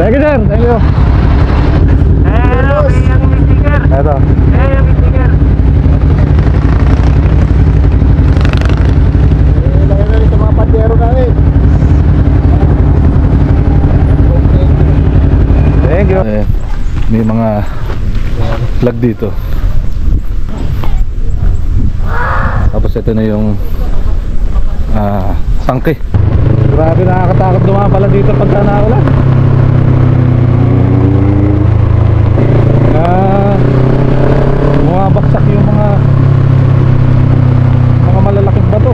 Thank you sir, thank you. Hello, yung sticker. Eto. Yung sticker. Lagay na rin sa mga pandero namin. Thank you. May mga flag dito. Tapos ito na yung sangke. Grabe, nakakatakot dumaan pala dito pagka naulan. Bumabaksak yung mga malalaking bato.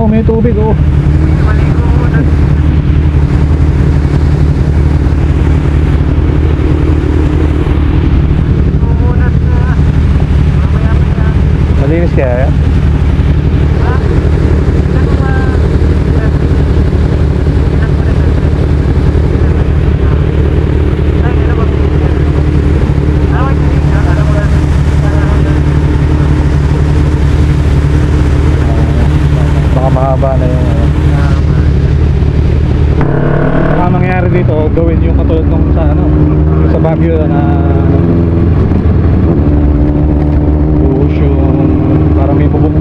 May tubig oh. Malinis kaya yan? Mahaba na yung baka mangyari dito gawin yung katulad nung sa yung sa Baguio na buhos yung parang may bubong.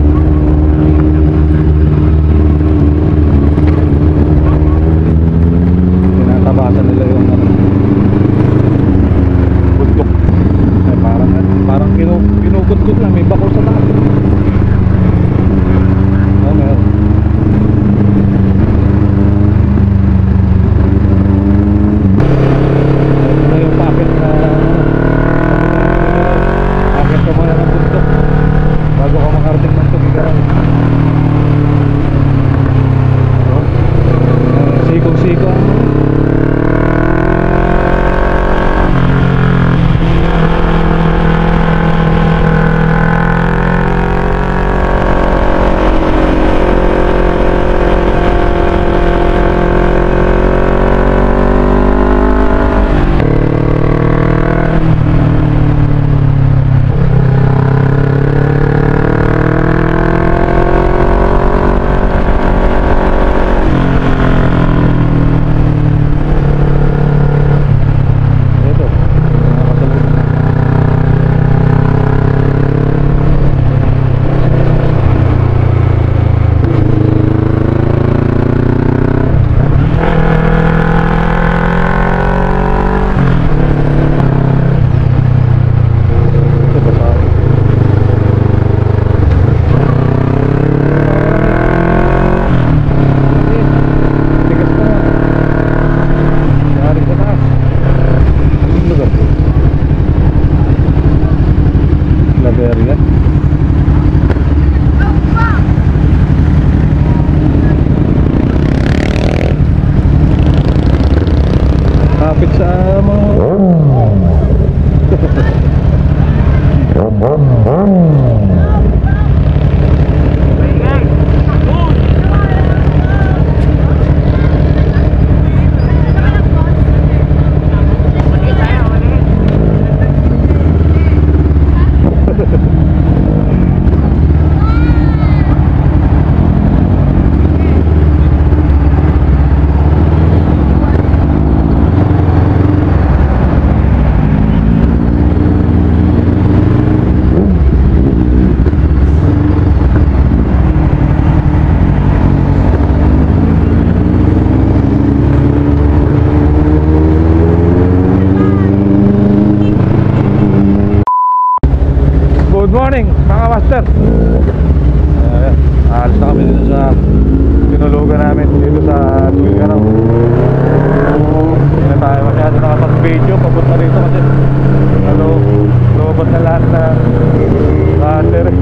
Tinatabasan nila yung bundok parang kinukot-kot lang, may bako sa taas. Meron. Ito na yung packet na packet ka muna ng bundok bago ka makarating ng Tubigan. Sikong-siko kapit sa mga morning mga master. Alis na kami dito sa tinulugan namin dito sa Tubigan. Hindi na tayo masyado nakapag-video papunta rito kasi lumabas na lahat na battery.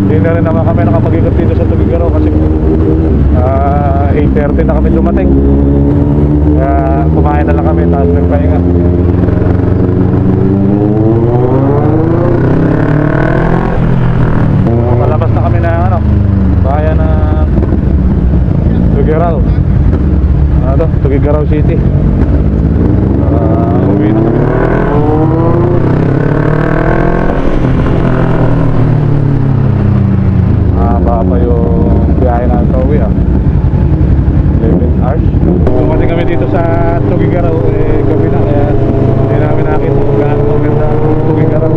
Hindi na rin naman kami nakapag-ikot dito sa Tugigaraw kasi 8:30 na kami dumating. Kaya kumain na lang kami tapos nagpahinga. Palabas na kami ng ano, bayan ng Tugigaraw. Ano to? Tugigaraw City. Uwi na kami. Baka pa yung biyahe namin sa uwi 11 hours. Dumating kami dito sa Tugigaraw, gabi na, kaya hindi namin nakita kung gaano maganda ang Tugigaraw.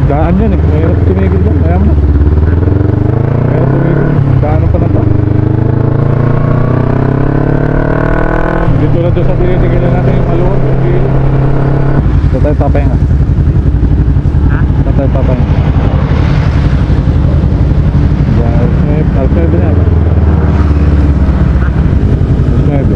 Daan yan eh, mahirap tumigil dyan, ayaw mo na. Mahirap tumigil, daanan pa na to. Dito lang doon sa tinitigilan natin yung maluwag, yung gilid. Dito tayo papahinga. Dito tayo papahinga. Alas 9 na. Alas 9.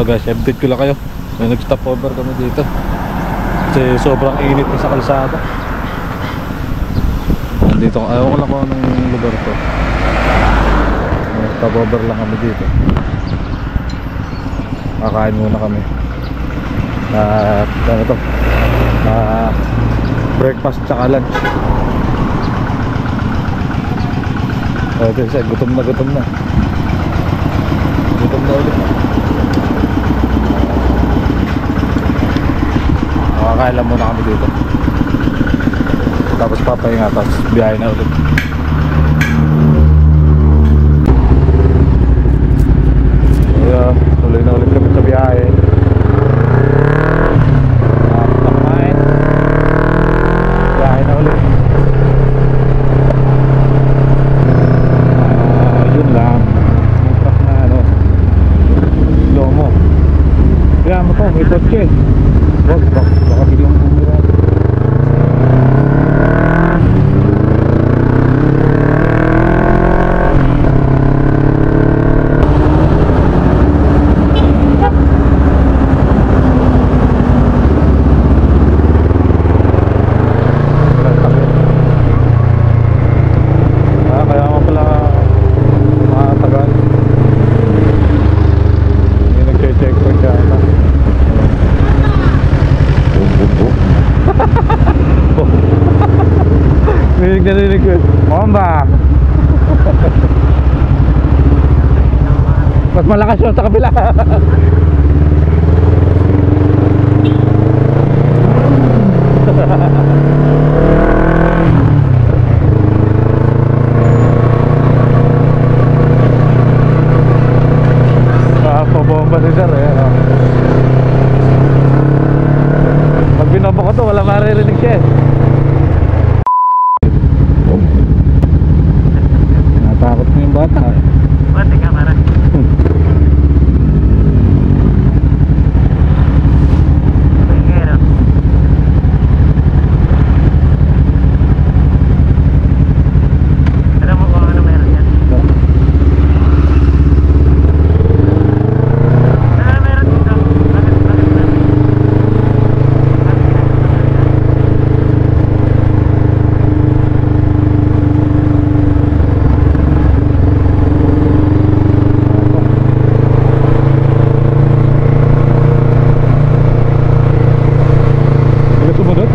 Hello guys, update ko lang kayo. May nag-stop over kami dito kasi sobrang init na sa kalsada. Nandito, ayaw ko lang kung anong lugar to. Stop over lang kami dito. Kakain muna kami. Ano to? Breakfast tsaka lunch. Okay, siya, gutom na. Gutom na ulit. Makakain lang muna kami dito. Tapos papahinga, tapos biyahe na ulit. Kaya tuloy na ulit kami sa biyahe. Kumain. Biyahe na ulit. Yun lang. May truck na ano, lomo. Kaya mo to, may kotse. Wag, baka biglang bumira. Kaya nga pala makatagal. Hindi nag-check ko siya. Narinig ko. Bomba! Mas malakas yun sa kabila. Pabomba si sir eh. Pag binomba ko to, wala maririnig siya eh. Natakot mo yung bata eh. Bate ka para. Pagkero. Alam mo kung ano meron yan? Ano meron dito? Bakit na? Hindi sumunod?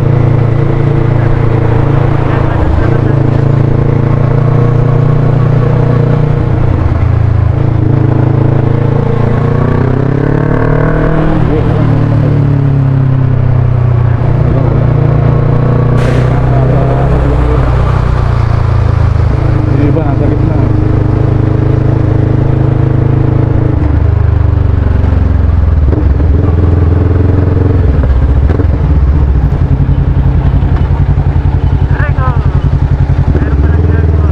Hindi ba? Nasa gitna. Aray ko! Meron pa lang ginagawa.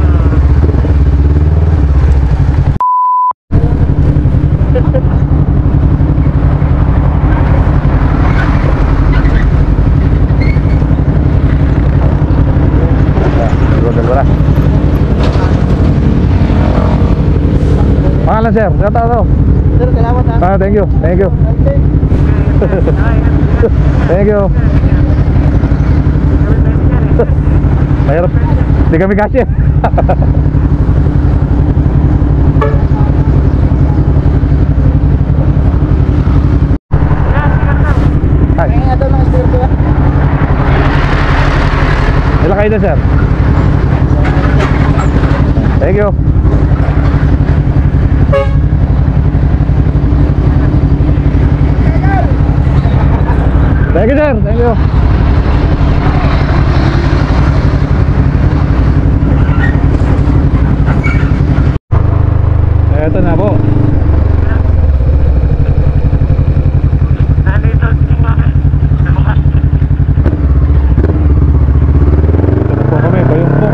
Dalawa. Pangalan sir, kata Sir, salamat ha. thank you. Okay. Thank you. Mahirap. Hindi kami cashier. Hi. Kaya nga daw ng steer ko. Ilan kayo na sir? Thank you. Thank you sir. Thank you. Eto na po. Nandito si Mami. Nabukas. Ito na po kami, bayong po.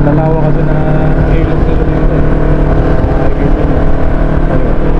Dalawa kasi na ilog nila dito. Nakikita nyo. Ayun.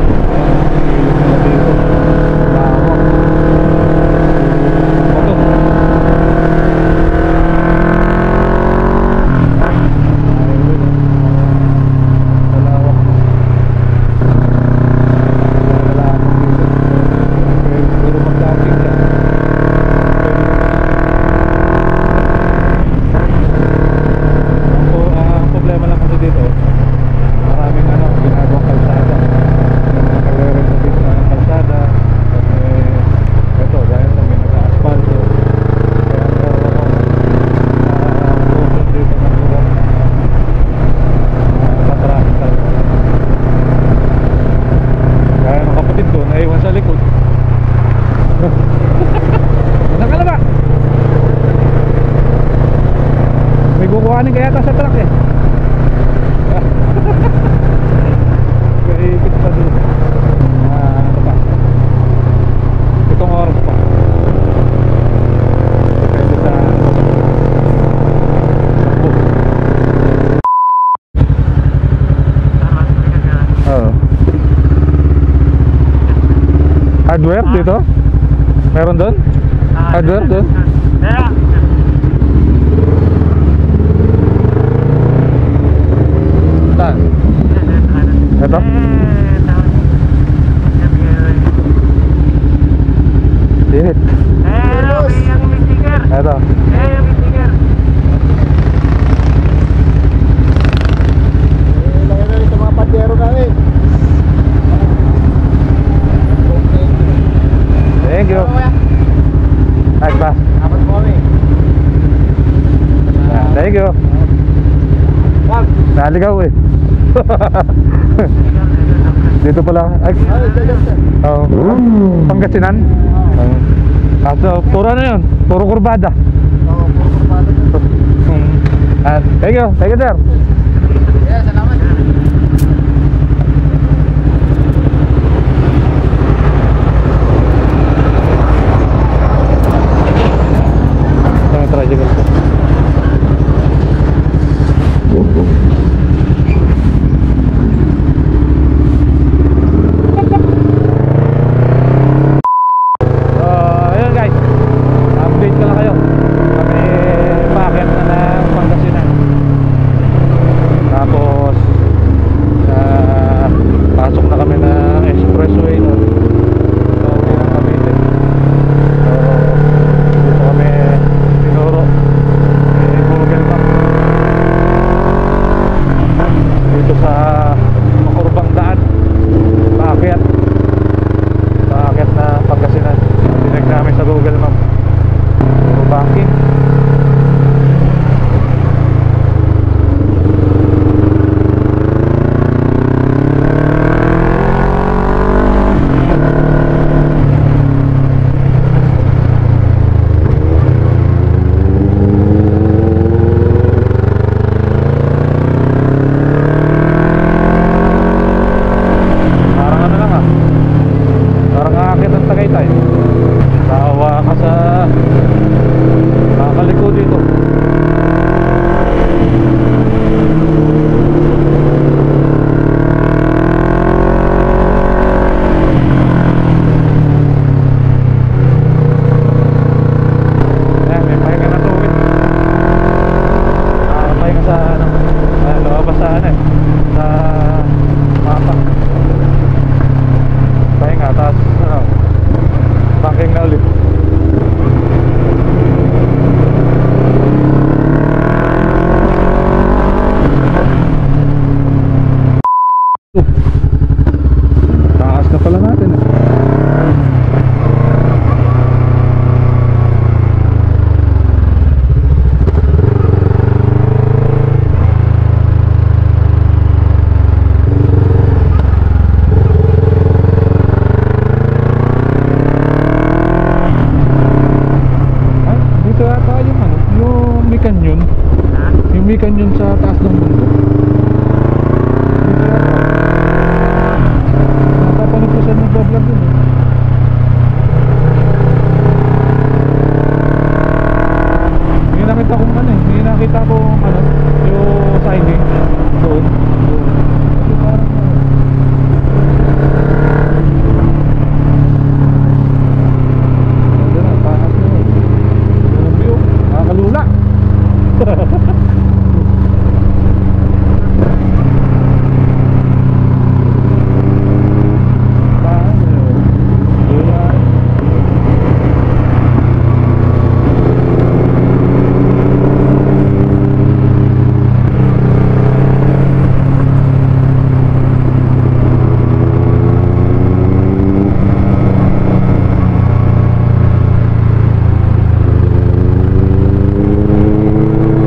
Hardware dito? Meron doon? Hardware doon? Kaya, Saan? Ito? Shit. Ito. Lagay na rin sa mga pandero namin. Thank you. Nice ba? Apat mo kami. Thank you. Wag. Naligaw eh. Dito pala. Ay, Ay, jajan sir. oh. Pangasinan? So, puro ano yun? Puro kurbada. Oo, puro kurpado sir. Thank you. Thank you, sir. Yeah, salamat. Ito yung tricycle ko. Ayun guys, update ko lang kayo. Kami paakyat na ng Pangasinan. Tapos pasok na kami ng expressway doon. So, ng Cavite. So, dito kami tinuro. Google Map. Dito sa makurbang daan. Paakyat. Paakyat na Pangasinan. Tinag namin sa Google Map. So, banking. Parang ano lang parang aakit ng Tagaytay. Tawa ka sa nakakaliko dito. Ayan, may pahinga na tuwid. Pahinga sa ano, lumabas sa ano sa mapa. Pahinga, tapos ano, banking na ulit. Taas na pala natin eh. Dito ata yung ano, yung may canyon. Yung may canyon sa taas ng mundo. Dito ata. Napapanood ko sa nagbablog yun eh. May nakita kong ano eh. May nakita kong ano, yung signage doon. Parang ganda na, taas na yun. Ganun view, nakakalula. Taas na yun. Lula.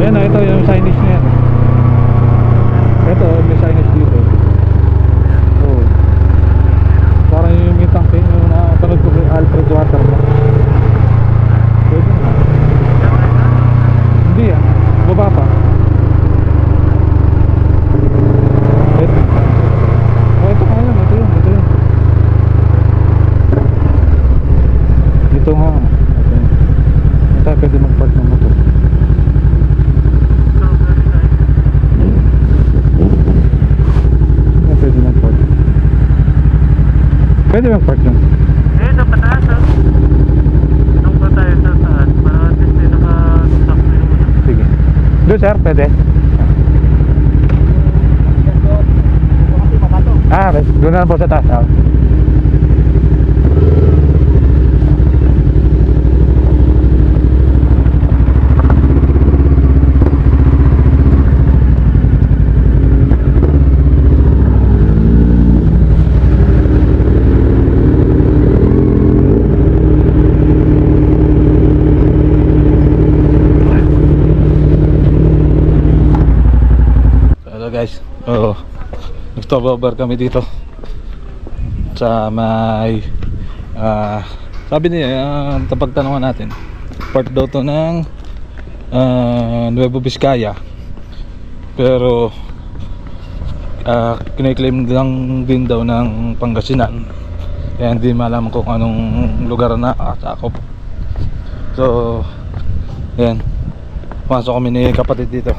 Ayan na, ito yung signage na yan. Ito, may signage dito. Oh. Parang yung may tanke, yung napanood ko kay Alfred Waterman. Pwede na. Hindi ah, baba pa. Ito. Oh, ito nga yun, ito yun, ito yun. Ito nga. Ito yun. Ito pwede mag-park ng motor. Pwede mag-park. Pwede mag-park dyan. Eh, sa pataas ah. Nung ba tayo sa taas? Para at least may nakasakto yung ano. Sige. Doon sir, pwede. Kasi mabato. Doon na lang po sa taas. Hello guys, nag-stop over kami dito sa may sabi niya, pagtanungan natin, part daw to ng Nueva Vizcaya, pero kiniklaim lang din daw ng Pangasinan, kaya hindi malaman kung anong lugar na sakop. So yan, pumasok kami ni kapatid dito.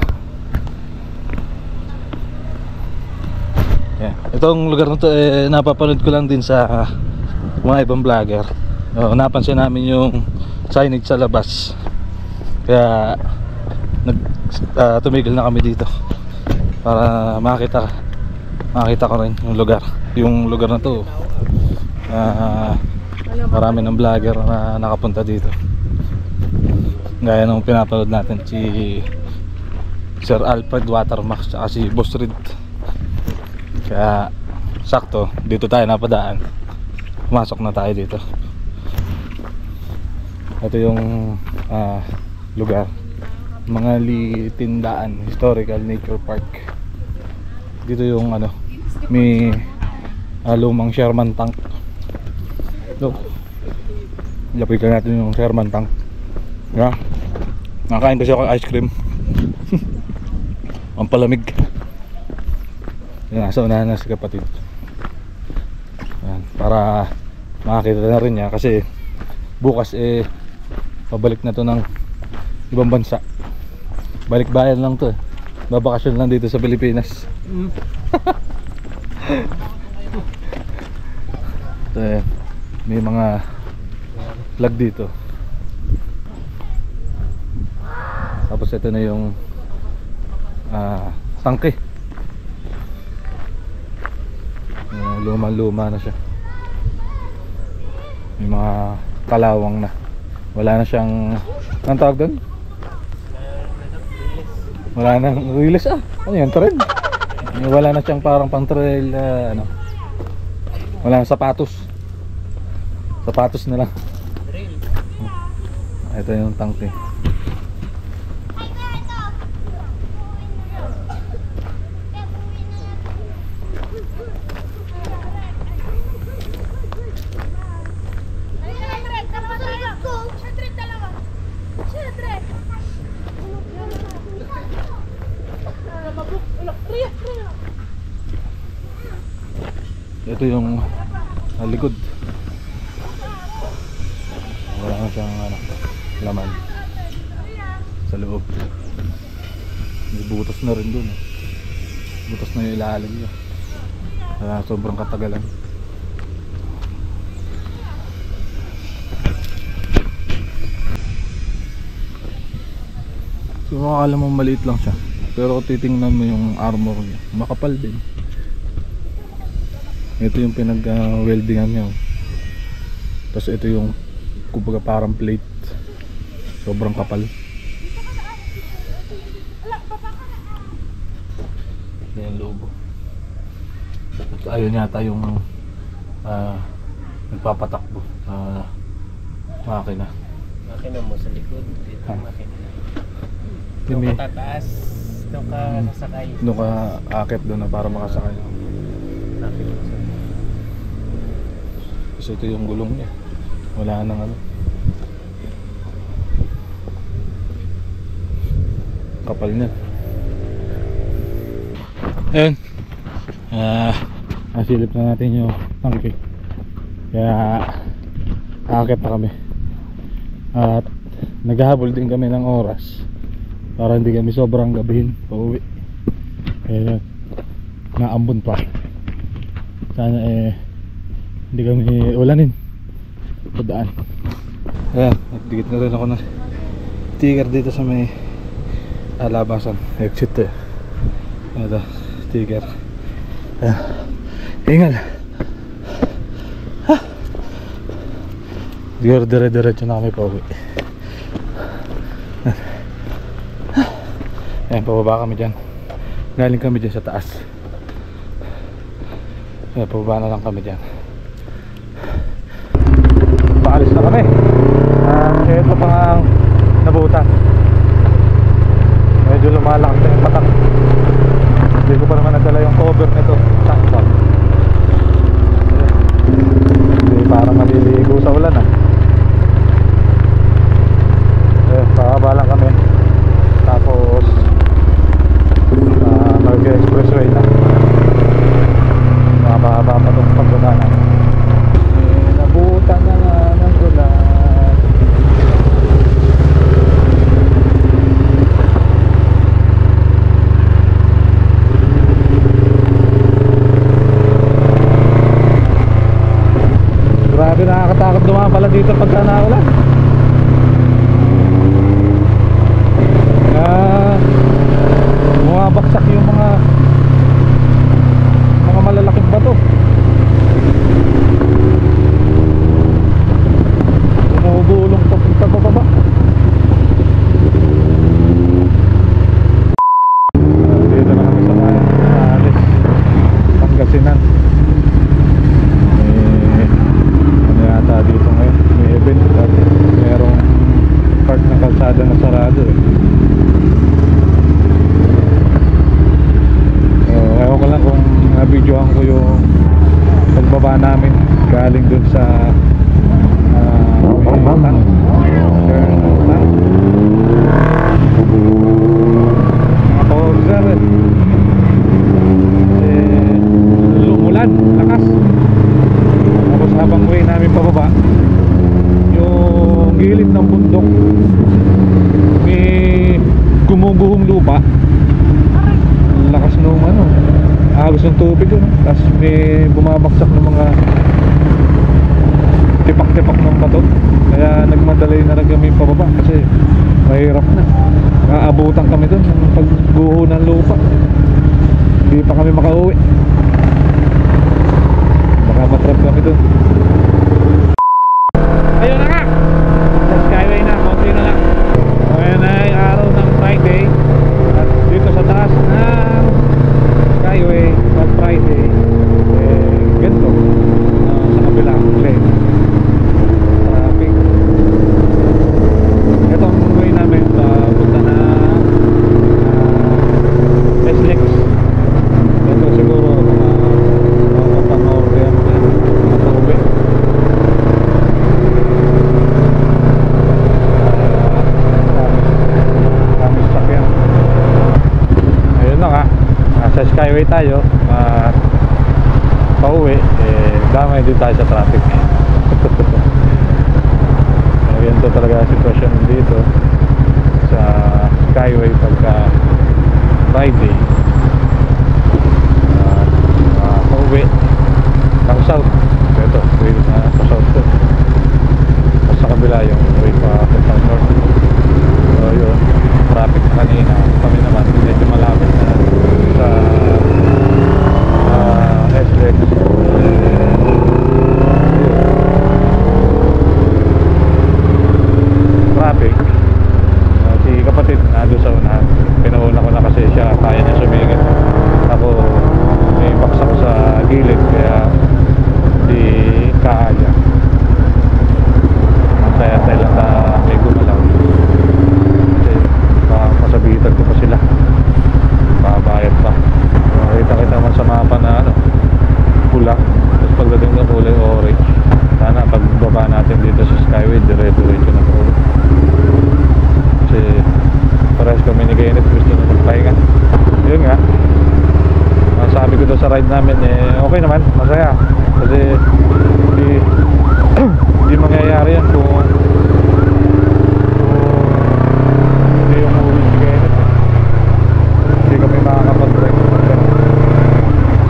Itong lugar na to napapanood ko lang din sa mga ibang vlogger. Napansin namin yung signage sa labas, kaya tumigil na kami dito para makita ko rin yung lugar. Yung lugar na to, marami ng vlogger na nakapunta dito, gaya nung pinapanood natin si Sir Alfred Watermax at si Boss Red. Kaya sakto dito tayo napadaan, pumasok na tayo dito. Ito yung lugar, mga Tindaan Historical Nature Park. Dito yung may lumang Sherman tank. Lapitan natin yung Sherman tank. Nakain kasi ako ice cream. Ang palamig. Nasa unahan na si kapatid. Ayan, para makakita na rin niya, kasi bukas pabalik na to ng ibang bansa. Balik bayan lang to, babakasyon lang dito sa Pilipinas. Ito, may mga flag dito. Tapos ito na yung tangke. Luma-luma na siya. May mga kalawang na. Wala na siyang, anong tawag doon? Wala na release ano yan, trail? Wala na siyang parang pang trail wala na sapatos na lang. Ito yung tangke. Ito yung likod. Wala na siyang laman sa loob. Butas na rin dun. Butas na yung ilalim niya. Kaya sobrang katagalan. So makakala mo maliit lang siya, pero kung titingnan mo yung armor niya, makapal din. Ito yung pinag-weldingan niya. Tapos ito yung kumbaga parang plate. Sobrang kapal. Yan yung logo. At ayun yata yung nagpapatakbo makina. Makina mo sa likod. Dito makina. Yung Doon ka tataas. Doon ka sasakay. Doon ka akit doon na para makasakay. Nakit mo sa Kasi ito yung gulong niya. Wala nang kapal niya. Ayun. Nasilip na natin yung tangke. Kaya aakit na kami. At naghahabol din kami ng oras para hindi kami sobrang gabihin pauwi. Kaya naambon pa. Sana hindi kami ulanin padaan. Ayan, nagdikit na rin ako ng sticker dito sa may labasan, exit eh. Ito, sticker. Ayan, hingal. Dire-diretso na kami pa uwi. Ayan, pababa kami dyan. Galing kami dyan sa taas. Ayan, pababa na lang kami dyan. Paalis na kami. Ito pa nga ang nabutan. Medyo lumalaki na yung patak. Hindi ko pa naman nagdala yung cover nito. Sakpan. Hindi, parang maliligo sa ulan ah. Pababa lang kami. Tapos mag-expressway na. Mababa pa itong pagdadaanan. Nabutan na nga ng ulan. Grabe, nakakatakot dumaan pala dito pagka naulan. Bumabaksak yung mga malalaking bato. Bumubulong papunta pababa. Dito na kami sa Alis, Pangasinan. Ano yata dito ngayon, may event at merong part ng kalsada na sarado eh. Ewan ko lang kung nabidyohan ko yung pagbaba namin galing dun sa tank. Mga pauser lumulan, lakas. Tapos habang way namin pababa, yung gilid ng bundok may gumuguhong lupa. Lakas nung agos ng tubig yun. Tapos may bumabaksak ng mga tipak-tipak ng bato. Kaya nagmadali na rin kami pababa kasi mahirap na. Aabutan kami dun ng pagguho ng lupa. Hindi pa kami makauwi. Baka matrap kami dun. Ayun na nga, sa Skyway na, konti na lang. Ngayon ay araw ng Friday. At dito sa taas ng Skyway pag Friday ganito sa kabilang lane traffic. Itong way namin punta na SLEX. Ito siguro mga pang-order mga pauwi. Kami sakyan. Ayun na nga, nasa Skyway tayo. Pauwi damay din tayo sa traffic. Ganito talaga sitwasyon dito sa Skyway pagka Friday. Pauwi ng south. Ito, way na sa south to. Tapos sa kabila yung way pa north. So yun, traffic na kanina. Kami naman medyo malapit na sa SLEX. Traffic. Si kapatid nado sa unahan. Pinauna ko na kasi siya, kaya niya sumingit. Ako may baksak sa gilid kaya di kaya. Masaya-saya lang na may gumalaw. Kasi masabitan ko pa sila. Babayad pa. Kita-kita naman sa mapa na pula. Tapos pagdating ng kulay orange, sana pagbaba natin dito sa Skyway dire-diretso na po. Kasi parehas kami ni Kenneth gusto na magpahinga. Yun nga, sabi ko daw sa ride namin okay naman, masaya. Kasi hindi mangyayari yan kung hindi yung uwi si Kenneth. Hindi kami makakapag-drive.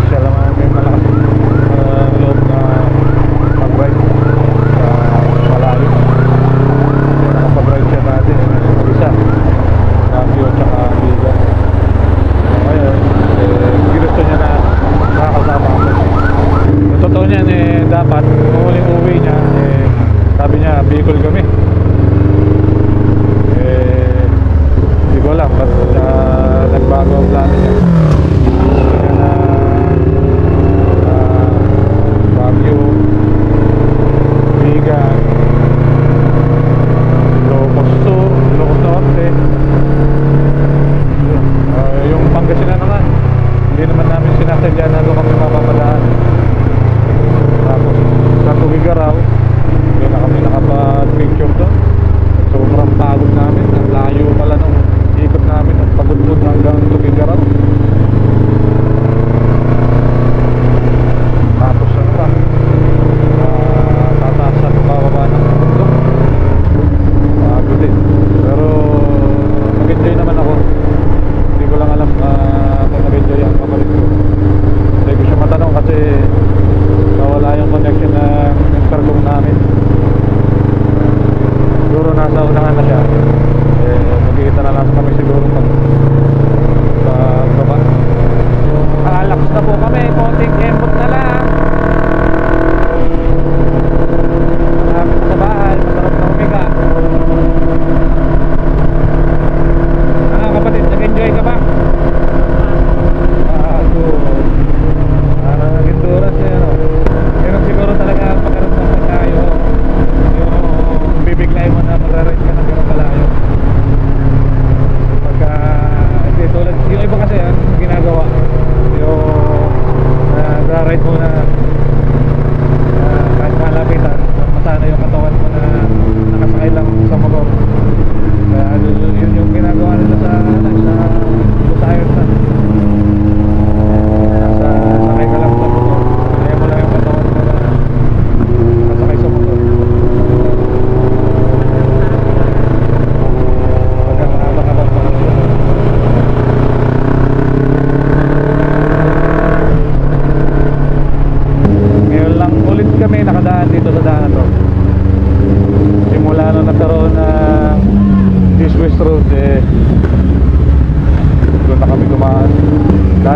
Siya lang may malakas loob na mag-ride sa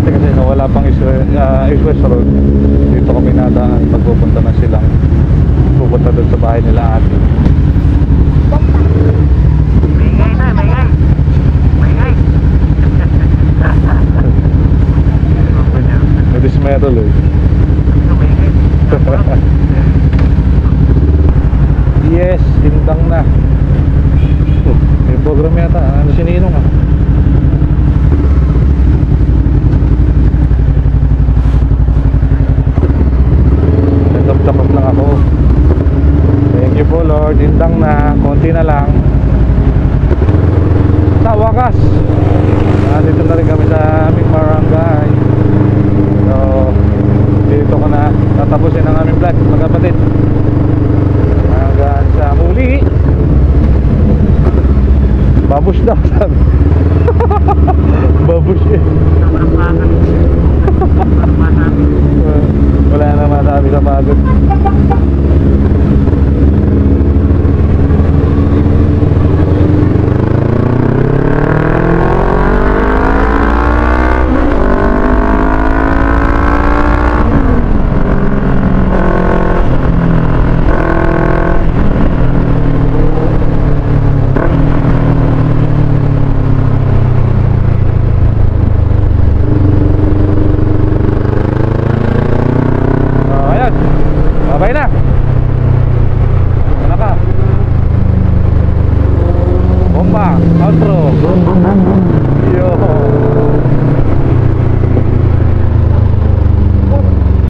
dati kasi wala pang East West Road. Dito kami nadaan pagpupunta na silang pupunta doon sa bahay nila ate. Maingay na, maingay. Maingay. May dismetal eh. Maingay. Yes, tindang na. May program yata. Ano si Ninong ah? Tapos lang ako. Thank you po Lord. Tindang na. Konti na lang. Sa wakas, dito na rin kami sa aming barangay. So, dito ko na tatapusin ang aming vlog mga kapatid. Hanggang sa muli. Babush daw sabi. Babush eh. Sobrang pagod. Sobrang masabi. Wala na masabi sa pagod. Babay na. Ano ka? Bomba, outro. Yo.